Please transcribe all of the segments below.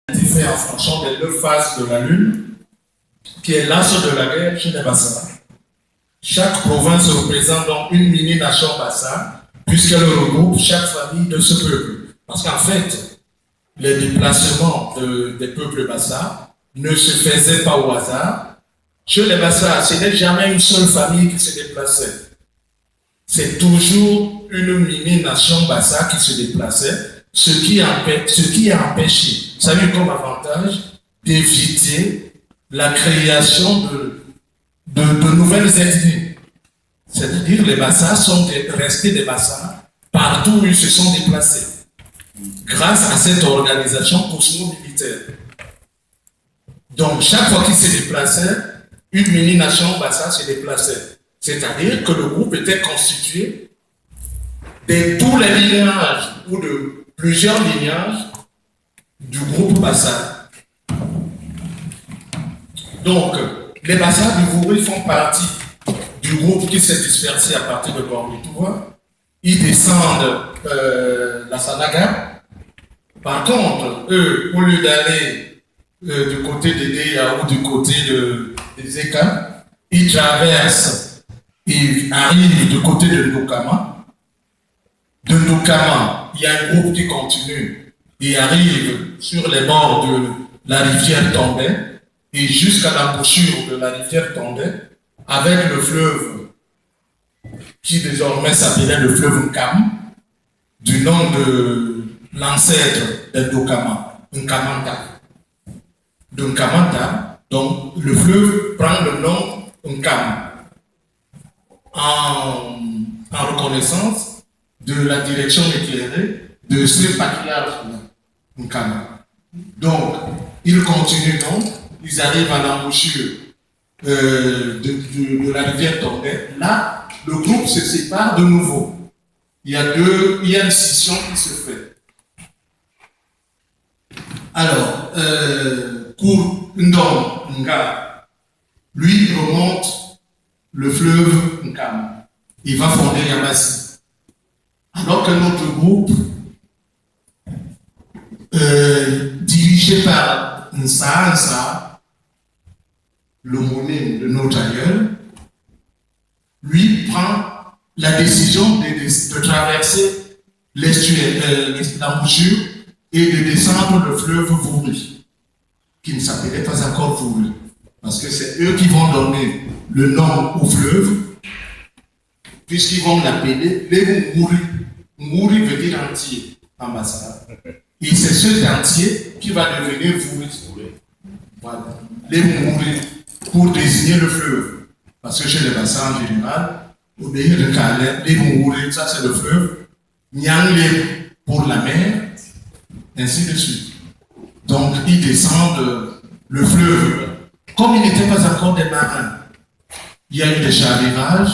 été fait en fonction des 2 phases de la Lune, qui est l'axe de la guerre chez les Bassa. Chaque province représente donc une mini-nation Bassa, puisqu'elle regroupe chaque famille de ce peuple. Parce qu'en fait, les déplacements des peuples Bassa ne se faisaient pas au hasard. Chez les Bassa, ce n'est jamais une seule famille qui se déplaçait. C'est toujours une mini-nation Bassa qui se déplaçait, ce qui a empêché, ça a eu comme avantage d'éviter la création de nouvelles ethnies. C'est-à-dire les Bassa sont restés des Bassa partout où ils se sont déplacés, grâce à cette organisation cosmo-militaire. Donc chaque fois qu'ils se déplaçaient, une mini-nation Bassa se déplaçait. C'est-à-dire que le groupe était constitué de tous les lignages ou de plusieurs lignages du groupe Bassa. Donc, les Bassa du Vouri font partie du groupe qui s'est dispersé à partir de Gormitouva. Ils descendent la Sanaga. Par contre, eux, au lieu d'aller du côté de Deya ou du côté des Eka, ils traversent. Ils arrivent du côté de Ndokama. De Ndokama, il y a un groupe qui continue. Ils arrivent sur les bords de la rivière Tondé et jusqu'à l'embouchure de la rivière Tondé avec le fleuve qui désormais s'appelait le fleuve Nkam, du nom de l'ancêtre d'Ndokama, Nkamanta. De Nkamanta, donc le fleuve prend le nom Nkam. En reconnaissance de la direction éclairée de ce patriarche Nkama. Donc, ils continuent donc, ils arrivent à l'embouchure de la rivière Tondé. Là, le groupe se sépare de nouveau. Il y a une scission qui se fait. Alors, Kour Ndong Nga, lui, remonte le fleuve Nkam. Il va fonder Yamasi. Alors que notre groupe, dirigé par Nsa, le monnaie de notre aïeul, lui prend la décision de traverser l'embouchure et de descendre le fleuve Vouri, qui ne s'appelait pas encore Vouri. Parce que c'est eux qui vont donner le nom au fleuve, puisqu'ils vont l'appeler les Mouri. Mouri veut dire entier en Bassa. Et c'est cet entier qui va devenir Vouri. Voilà. Les Mouri, pour désigner le fleuve. Parce que chez les Bassa en général, au pays de Calais, les Mouri, ça c'est le fleuve. Nyangé pour la mer, ainsi de suite. Donc ils descendent le fleuve. Comme ils n'étaient pas encore des marins, il y a eu des chavirages,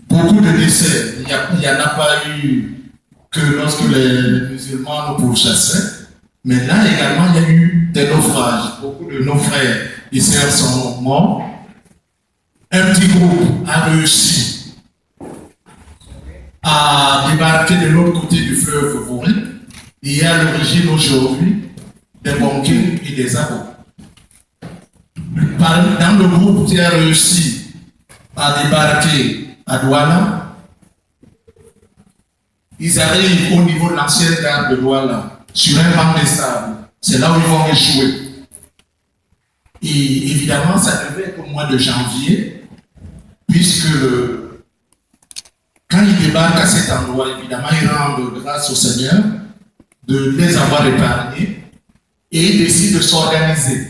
beaucoup de décès. Il n'y en a pas eu que lorsque les musulmans nous pourchassaient, mais là également il y a eu des naufrages. Beaucoup de nos frères ici sont morts. Un petit groupe a réussi à débarquer de l'autre côté du fleuve Vouri. Il y a à l'origine aujourd'hui des Bonkin et des Abo. Dans le groupe qui a réussi à débarquer à Douala, ils arrivent au niveau de l'ancienne gare de Douala, sur un banc de sable. C'est là où ils vont échouer. Et évidemment, ça devait être au mois de janvier, puisque quand ils débarquent à cet endroit, évidemment, ils rendent grâce au Seigneur de les avoir épargnés et ils décident de s'organiser.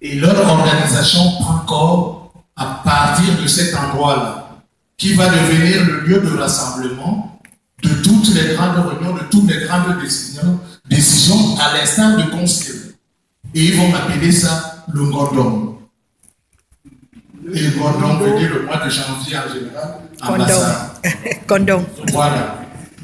Et leur organisation prend corps à partir de cet endroit-là, qui va devenir le lieu de rassemblement de toutes les grandes réunions, de toutes les grandes décisions à l'instant de concile. Et ils vont appeler ça le Ngordong. Et Ngordong veut dire le mois de janvier en général, en Bassa. Condom. Voilà.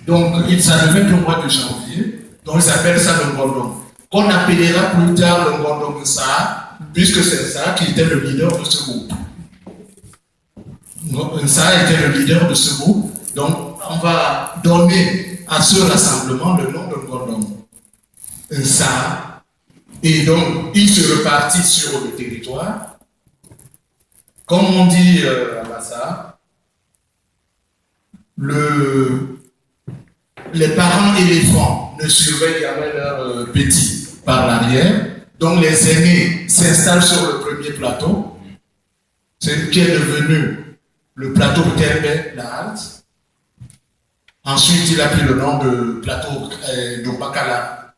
Donc, ça devait être le mois de janvier, donc ils appellent ça le Ngordong. Qu'on appellera plus tard le Ngordong Nsa, puisque c'est ça qui était le leader de ce groupe. Nsa était le leader de ce groupe, donc on va donner à ce rassemblement le nom de Ngordong. Nsa Et donc, ils se repartissent sur le territoire. Comme on dit à Bassa, les parents éléphants ne surveillent jamais leurs petits par l'arrière. Donc, les aînés s'installent sur le premier plateau, c'est qui est devenu le plateau Terbe Nahalte. Ensuite, il a pris le nom de plateau Ndobakala.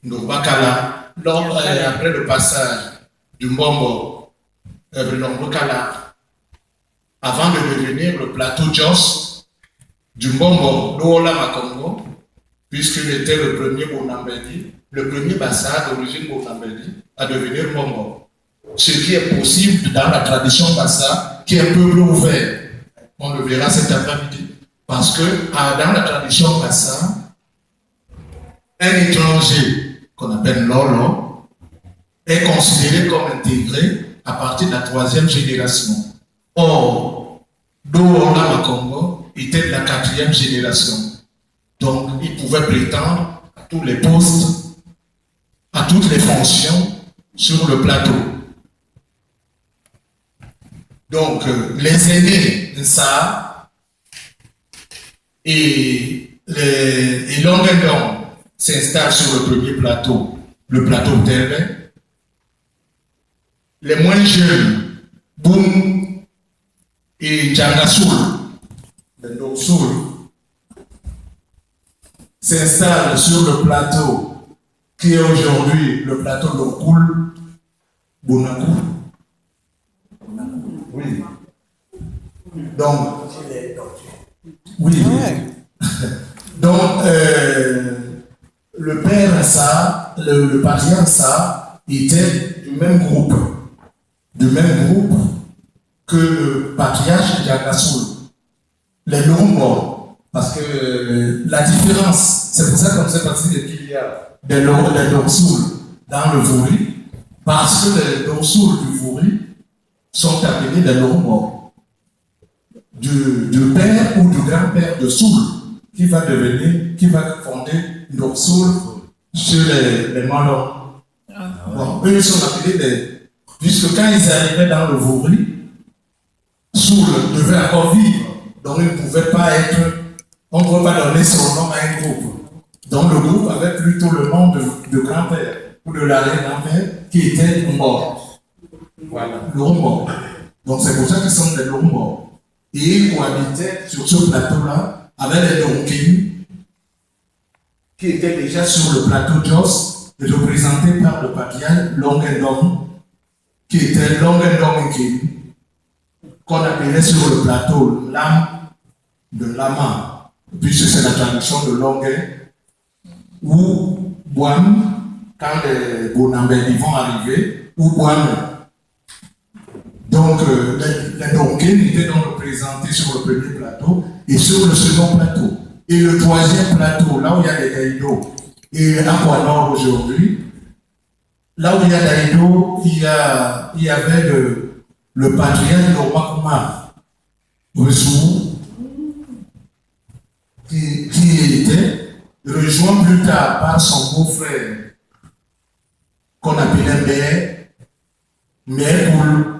Ndobakala. Après le passage du Mbombo, Ndobakala, avant de devenir le plateau Jos du Mbombo, Douola Makongo, puisqu'il était le premier Bonambedi, le premier Bassa d'origine Bonambedi, à devenir Mbombo. Ce qui est possible dans la tradition Bassa, qui est un peu ouvert. On le verra cet après-midi. Parce que dans la tradition Bassa, un étranger qu'on appelle Lolo est considéré comme intégré à partir de la 3e génération. Or, Douola Makongo était de la 4e génération. Donc, il pouvait prétendre à tous les postes, à toutes les fonctions sur le plateau. Donc, les aînés de ça et Longendon s'installent sur le premier plateau, le plateau Terbe. Les moins jeunes, Boum et Djangasoul, le Ndoksoul, s'installent sur le plateau qui est aujourd'hui le plateau Lokoul, Bonakou. Oui. Donc, oui. Donc, le père ça, le patient ça, était du même groupe que le patriarche Djangasoul. Les Lombo, parce que la différence, c'est pour ça qu'on sait partie qu'il y a des Lomsoul dans le Vouri, parce que les Lomsoul du Vouri sont appelés des Lombo. Du père ou du grand-père de Soul, qui va fonder Ndoksoul sur les Malons. Bon, eux sont appelés puisque quand ils arrivaient dans le Vouri, Soul devait encore vivre, donc il ne pouvait pas on ne pouvait pas donner son nom à un groupe. Donc le groupe avait plutôt le nom de grand-père ou de l'arrière-grand-père qui était mort. Voilà, Lombo. Donc c'est pour ça qu'ils sont des Lombo. Et ils cohabitaient sur ce plateau-là avec les Donkini qui étaient déjà sur le plateau Jos, représenté par le patriarche Longendon, qui était Longendon Nkini, qu'on appelait sur le plateau l'âme de Lama, puisque c'est la tradition de Longuet, ou Boam, quand les Bonambéli vont arriver, ou Boam. Donc, les Donkini étaient donc représentés sur le premier plateau et sur le second plateau. Et le troisième plateau, là où il y a les Gaïdo, et Aquanor aujourd'hui, là où il y a Gaïdo, il y avait le patriarche Lomakuma Resou, qui était rejoint plus tard par son beau-frère, qu'on appelait Mère Poul.